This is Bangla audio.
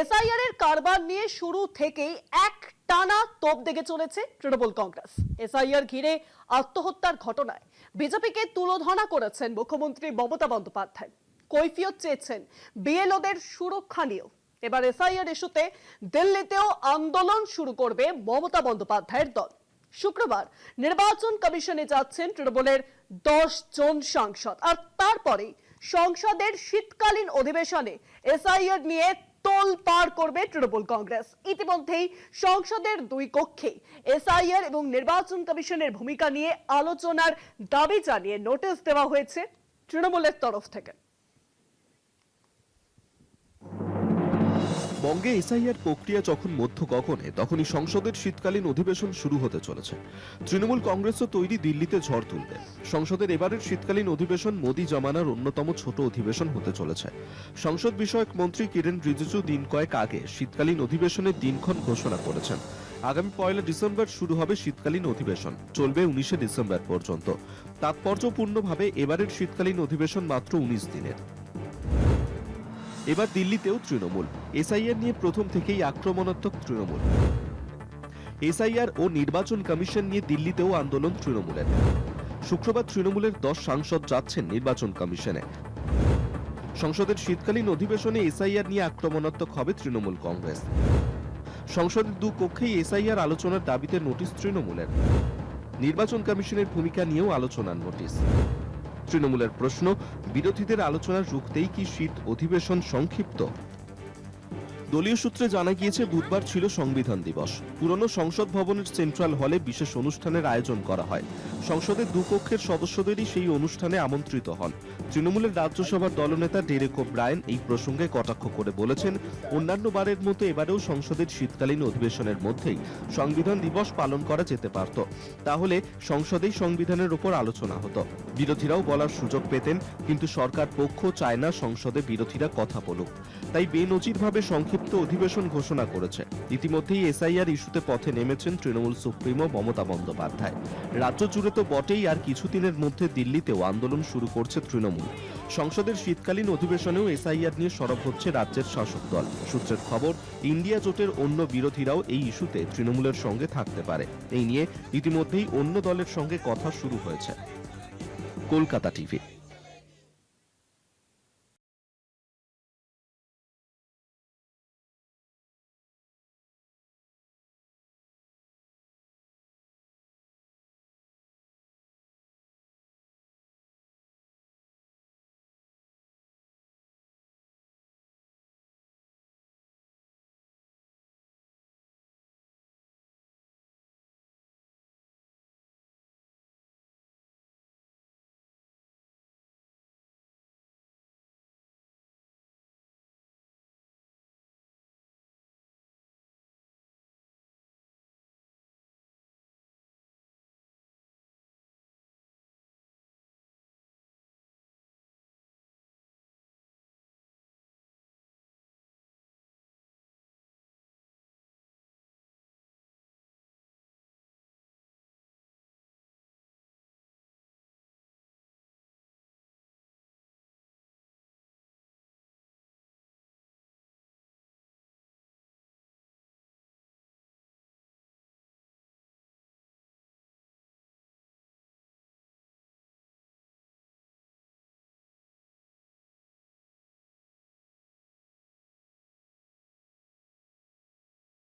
এসআইআর এর কারবার নিয়ে শুরু থেকেই এক টানা তোপ দেখে চলেছে তৃণমূল কংগ্রেস। এসআইআর ঘিরে আত্মহত্যার ঘটনায় বিজেপিকে তুলোধনা করেছেন মুখ্যমন্ত্রী মমতা বন্দ্যোপাধ্যায়। কৈফিয়ত চেয়েছেন বিএলওদের সুরক্ষা নিয়েও। এবার এসআইআর ইস্যুতে দিল্লিতেও আন্দোলন শুরু করবে মমতা বন্দ্যোপাধ্যায়ের দল। শুক্রবার নির্বাচন কমিশনে যাচ্ছেন তৃণমূলের 10 জন সাংসদ, আর তারপরে সংসদের শীতকালীন অধিবেশনে এসআইআর নিয়ে তোলপাড় করবে তৃণমূল কংগ্রেস। ইতিমধ্যেই সংসদের দুই কক্ষে এসআইআর এবং নির্বাচন কমিশনের ভূমিকা নিয়ে আলোচনার দাবি জানিয়ে নোটিশ দেওয়া হয়েছে তৃণমূলের তরফ থেকে। বঙ্গে এসআইআর প্রক্রিয়া যখন মধ্য গগনে, তখনই সংসদের শীতকালীন অধিবেশন শুরু হতে চলেছে। তৃণমূল কংগ্রেসও তৈরি দিল্লিতে ঝড় তুলবে। সংসদের এবারের শীতকালীন অধিবেশন মোদি জমানার অন্যতম ছোট অধিবেশন হতে চলেছে। সংসদ বিষয়ক মন্ত্রী কিরেন রিজিজু দিন কয়েক আগে শীতকালীন অধিবেশনের দিনক্ষণ ঘোষণা করেছেন। আগামী 1 ডিসেম্বর শুরু হবে শীতকালীন অধিবেশন, চলবে 19 ডিসেম্বর পর্যন্ত। তাৎপর্যপূর্ণভাবে এবারের শীতকালীন অধিবেশন মাত্র 19 দিনের। এবার দিল্লিতেও তৃণমূল এসআইআর নিয়ে প্রথম থেকেই আক্রমণাত্মক তৃণমূল। এসআইআর ও নির্বাচন কমিশন নিয়ে দিল্লিতেও আন্দোলন তৃণমূলের। শুক্রবার তৃণমূলের 10 সাংসদ যাচ্ছেন নির্বাচন কমিশনে। সংসদের শীতকালীন অধিবেশনে এসআইআর নিয়ে আক্রমণাত্মক হবে তৃণমূল কংগ্রেস। সংসদের দু কক্ষেই এসআইআর আলোচনার দাবিতে নোটিশ তৃণমূলের। নির্বাচন কমিশনের ভূমিকা নিয়েও আলোচনার নোটিশ। তৃণমূলের প্রশ্ন, বিরোধীদের আলোচনা রুখতেই কি শীত অধিবেশন সংক্ষিপ্ত? দলীয় সূত্রে জানা গিয়েছে, বুধবার ছিল সংবিধান দিবস। পুরনো সংসদ ভবনের সেন্ট্রাল হলে বিশেষ অনুষ্ঠানের আয়োজন করা হয়। সংসদের দুকক্ষের সদস্যদেরই সেই অনুষ্ঠানে আমন্ত্রিত হন। তৃণমূলের রাজ্যসভার দলনেতা ডেরেক ওব্রায়েন এই প্রসঙ্গে কটাক্ষ করে বলেছেন, অন্যান্য বারের মতো এবারেও সংসদের শীতকালীন অধিবেশনের মধ্যেই সংবিধান দিবস পালন করা যেতে পারত। তাহলে সংসদেই সংবিধানের উপর আলোচনা হতো। বিরোধীরাও বলার সুযোগ পেতেন, কিন্তু সরকার পক্ষ চায় না সংসদে বিরোধীরা কথা বলুক। তাই বেনজিরভাবে সংক্ষিপ্ত অধিবেশন ঘোষণা করেছে। ইতিমধ্যেই এসআইআর ইস্যুতে পথে নেমেছেন তৃণমূল সুপ্রিমো মমতা বন্দ্যোপাধ্যায়। রাজ্য জুড়ে তো বটেই, আর কিছুদিনের মধ্যে দিল্লিতেও আন্দোলন শুরু করছে তৃণমূল। সংসদের শীতকালীন অধিবেশনেও এসআইআর নিয়ে সরব হচ্ছে রাজ্যের শাসক দল। সূত্রের খবর, ইন্ডিয়া জোটের অন্য বিরোধীরাও এই ইস্যুতে তৃণমূলের সঙ্গে থাকতে পারে। এই নিয়ে ইতিমধ্যেই অন্য দলের সঙ্গে কথা শুরু হয়েছে। কলকাতা টিভি।